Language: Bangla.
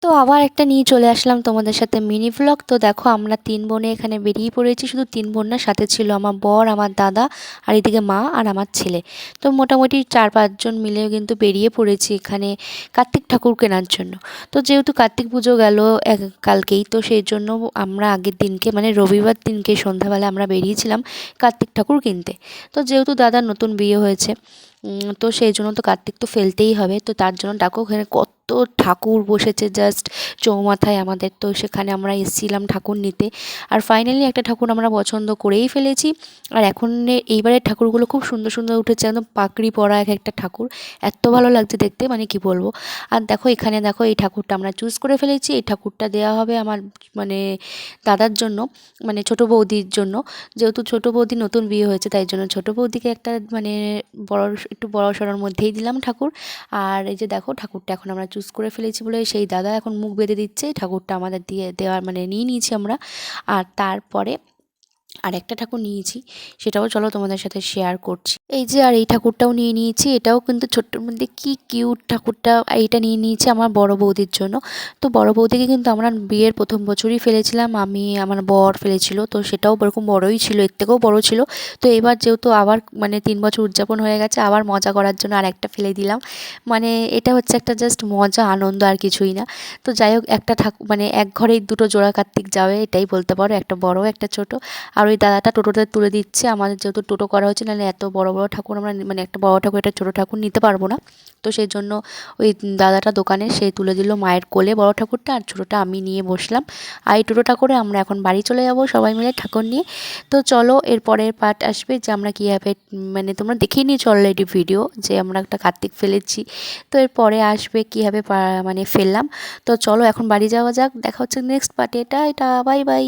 তো আবার একটা নিয়ে চলে আসলাম তোমাদের সাথে মিনি ভ্লগ। তো দেখো আমরা 3 বোনে এখানে বেরিয়ে পড়েছি। শুধু 3 বোন না, সাথে ছিল আমার বর, আমার দাদা, আর এদিকে মা আর আমার ছেলে। তো মোটামুটি 4-5 জন মিলে কিন্তু বেরিয়ে পড়েছি এখানে কার্তিক ঠাকুর কেনার জন্য। তো যেহেতু কার্তিক পুজো গেল কালকেই, তো সেই জন্য আমরা আগের দিনকে মানে রবিবার দিনকে সন্ধ্যাবেলা আমরা বেরিয়েছিলাম কার্তিক ঠাকুর কিনতে। তো যেহেতু দাদার নতুন বিয়ে হয়েছে, তো সেই জন্য তো কার্তিক তো ফেলতেই হবে। তো তার জন্য দেখো ওখানে কত ঠাকুর বসেছে জাস্ট চৌমাথায় আমাদের। তো সেখানে আমরা এসেছিলাম ঠাকুর নিতে, আর ফাইনালি একটা ঠাকুর আমরা পছন্দ করেই ফেলেছি। আর এখন এইবারের ঠাকুরগুলো খুব সুন্দর সুন্দর উঠেছে, একদম পাগড়ি পরা এক একটা ঠাকুর, এত ভালো লাগছে দেখতে, মানে কি বলবো। আর দেখো এখানে দেখো এই ঠাকুরটা আমরা চুজ করে ফেলেছি। এই ঠাকুরটা দেওয়া হবে আমার মানে দাদার জন্য, মানে ছোটো বৌদির জন্য। যেহেতু ছোটো বৌদি নতুন বিয়ে হয়েছে, তাই জন্য ছোটো বৌদিকে একটা মানে একটু বড় সড়োর মধ্যেই দিলাম ঠাকুর। আর এই যে দেখো ঠাকুরটা এখন আমরা চুজ করে ফেলেছি বলে সেই দাদা এখন মুখ বেঁধে দিচ্ছে। ঠাকুরটা আমাদের দিয়ে দেওয়ার মানে নিয়ে নিয়েছি আমরা। আর তারপরে আরেকটা ঠাকুর নিয়েছি, সেটাও চলো তোমাদের সাথে শেয়ার করছি। এই যে আর এই ঠাকুরটাও নিয়ে নিয়েছি, এটাও কিন্তু ছোট্টর মধ্যে কি কিউট ঠাকুরটা। এইটা নিয়ে নিয়েছি আমার বড় বৌদির জন্য। তো বড় বৌদিকে কিন্তু আমরা বিয়ের প্রথম বছরই ফেলেছিলাম, আমি আমার বর ফেলেছিল। তো সেটাও ওরকম বড়ই ছিল, এর থেকেও বড় ছিল। তো এবার যেহেতু আবার মানে 3 বছর উদযাপন হয়ে গেছে, আবার মজা করার জন্য আর একটা ফেলে দিলাম। মানে এটা হচ্ছে একটা জাস্ট মজা আনন্দ, আর কিছুই না। তো যাই হোক, একটা মানে এক ঘরেই দুটো জোড়া কার্তিক যাবে, এটাই বলতে পারো, একটা বড় একটা ছোট। আর ওই দাদাটা টোটোতে তুলে দিচ্ছে, আমাদের যেহেতু টোটো করা হচ্ছে, নাহলে এত বড় বড় ঠাকুর আমরা মানে একটা বড় ঠাকুর একটা ছোটো ঠাকুর নিতে পারবো না। তো সেই জন্য ওই দাদাটা দোকানে সে তুলে দিল মায়ের কোলে বড় ঠাকুরটা, আর ছোটোটা আমি নিয়ে বসলাম। আর এই টোটোটা করে আমরা এখন বাড়ি চলে যাব সবাই মিলে ঠাকুর নিয়ে। তো চলো এর পরের পার্ট আসবে যে আমরা কীভাবে মানে তোমরা দেখেই নিয়েছো অলরেডি ভিডিও, যে আমরা একটা কার্তিক ফেলেছি। তো এরপরে আসবে কীভাবে মানে ফেললাম। তো চলো এখন বাড়ি যাওয়া যাক, দেখা হচ্ছে নেক্সট পার্টে। এটা বাই বাই।